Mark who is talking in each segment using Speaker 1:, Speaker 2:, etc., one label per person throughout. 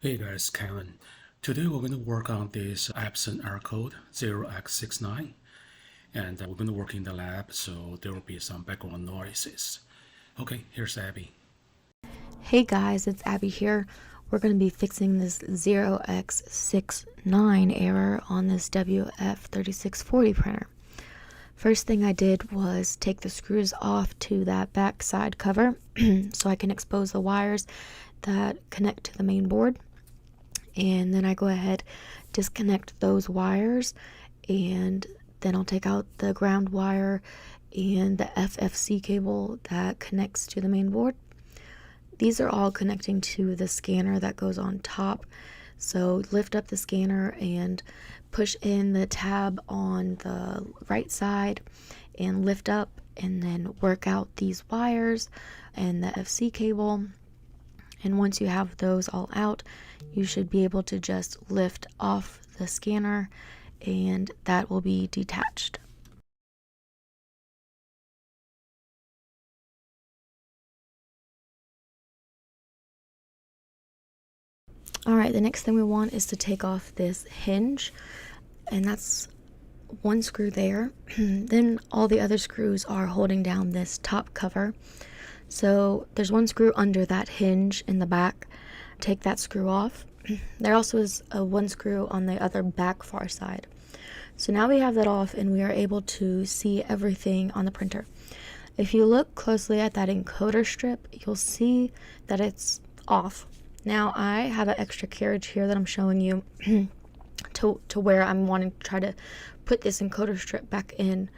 Speaker 1: Hey guys, Kevin. Today we're going to work on this Epson error code 0x69, and we're going to work in the lab, so there will be some background noises. Okay, here's Abby.
Speaker 2: Hey guys, it's Abby here. We're going to be fixing this 0x69 error on this WF3640 printer. First thing I did was take the screws off to that back side cover so I can expose the wires that connect to the main board. And then I go ahead, disconnect those wires, and then I'll take out the ground wire and the FFC cable that connects to the main board. These are all connecting to the scanner that goes on top. So lift up the scanner and push in the tab on the right side and lift up, and then work out these wires and the FC cable. And once you have those all out, you should be able to just lift off the scanner and that will be detached. Alright, the next thing we want is to take off this hinge, and that's one screw there. Then all the other screws are holding down this top cover. So there's one screw under that hinge in the back. Take that screw off. There also is one screw on the other back far side. So now we have that off and we are able to see everything on the printer. If you look closely at that encoder strip, you'll see that it's off. Now I have an extra carriage here that I'm showing you to where I'm wanting to try to put this encoder strip back in.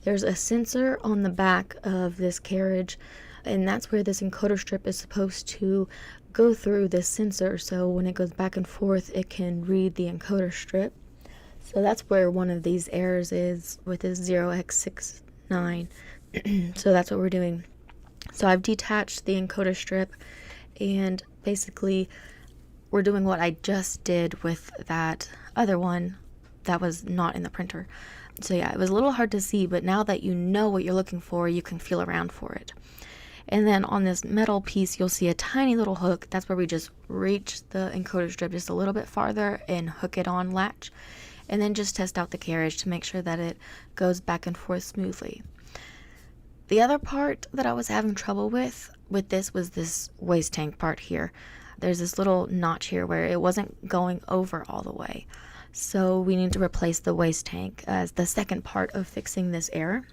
Speaker 2: There's a sensor on the back of this carriage, and that's where this encoder strip is supposed to go through this sensor, so when it goes back and forth it can read the encoder strip. So that's where one of these errors is with this 0x69. So that's what we're doing. So I've detached the encoder strip, and basically we're doing what I just did with that other one that was not in the printer. So yeah, it was a little hard to see, but now that you know what you're looking for, you can feel around for it. And then on this metal piece, you'll see a tiny little hook. That's where we just reach the encoder strip just a little bit farther and hook it on latch. And then just test out the carriage to make sure that it goes back and forth smoothly. The other part that I was having trouble with this was this waste tank part here. There's this little notch here where it wasn't going over all the way. So we need to replace the waste tank as the second part of fixing this error.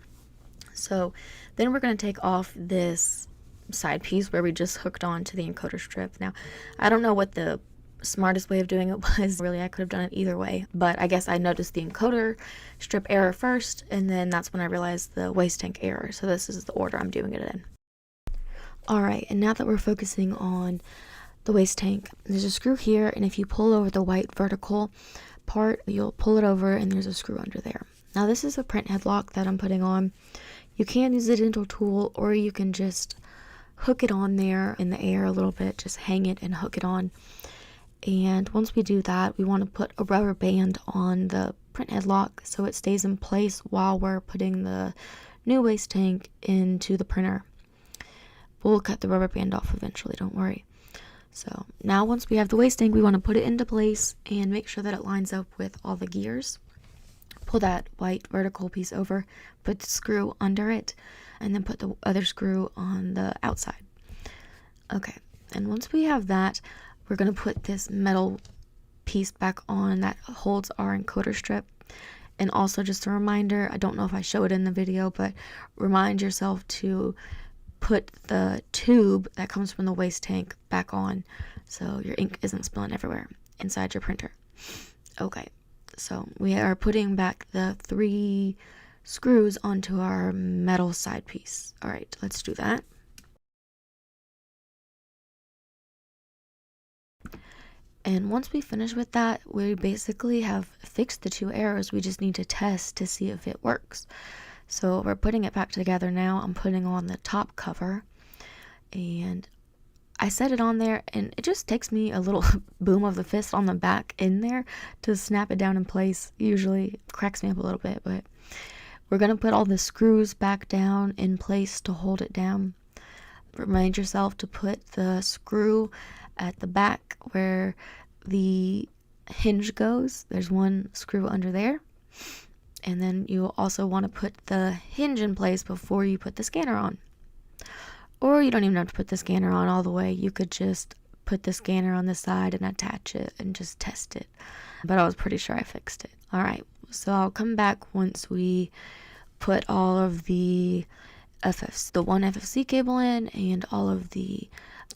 Speaker 2: So then we're going to take off this side piece where we just hooked on to the encoder strip. Now, I don't know what the smartest way of doing it was. Really, I could have done it either way, but I guess I noticed the encoder strip error first, and then that's when I realized the waste tank error. So this is the order I'm doing it in. Alright, and now that we're focusing on the waste tank, there's a screw here, and if you pull over the white vertical part, you'll pull it over and there's a screw under there. Now this is a print head lock that I'm putting on. You can use a dental tool, or you can just hook it on there in the air a little bit, just hang it and hook it on. And once we do that, we want to put a rubber band on the print head lock so it stays in place while we're putting the new waste tank into the printer. We'll cut the rubber band off eventually, don't worry. So now once we have the waste tank, we want to put it into place and make sure that it lines up with all the gears. Pull that white vertical piece over, put the screw under it, and then put the other screw on the outside. Okay, and once we have that, we're going to put this metal piece back on that holds our encoder strip. And also just a reminder, I don't know if I show it in the video, but remind yourself to put the tube that comes from the waste tank back on so your ink isn't spilling everywhere inside your printer. Okay, so we are putting back the 3 screws onto our metal side piece. Alright, let's do that. And once we finish with that, we basically have fixed the 2 errors. We just need to test to see if it works. So we're putting it back together now. I'm putting on the top cover, and I set it on there, and it just takes me a little boom of the fist on the back in there to snap it down in place. Usually cracks me up a little bit, but we're going to put all the screws back down in place to hold it down. Remind yourself to put the screw at the back where the hinge goes. There's one screw under there. And then you also want to put the hinge in place before you put the scanner on. Or you don't even have to put the scanner on all the way. You could just put the scanner on the side and attach it and just test it. But I was pretty sure I fixed it. All right, so I'll come back once we put all of the one FFC cable in and all of the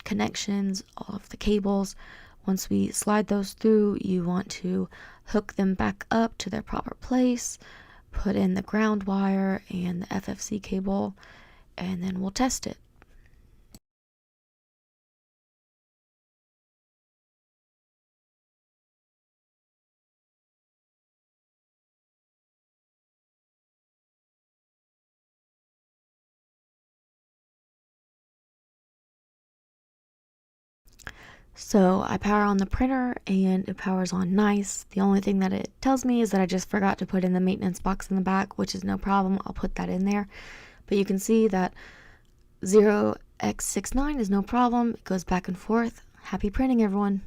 Speaker 2: connections, all of the cables. Once we slide those through, you want to hook them back up to their proper place, put in the ground wire and the FFC cable, and then we'll test it. So I power on the printer and it powers on nice. The only thing that it tells me is that I just forgot to put in the maintenance box in the back, which is no problem. I'll put that in there. But you can see that 0x69 is no problem. It goes back and forth. Happy printing, everyone.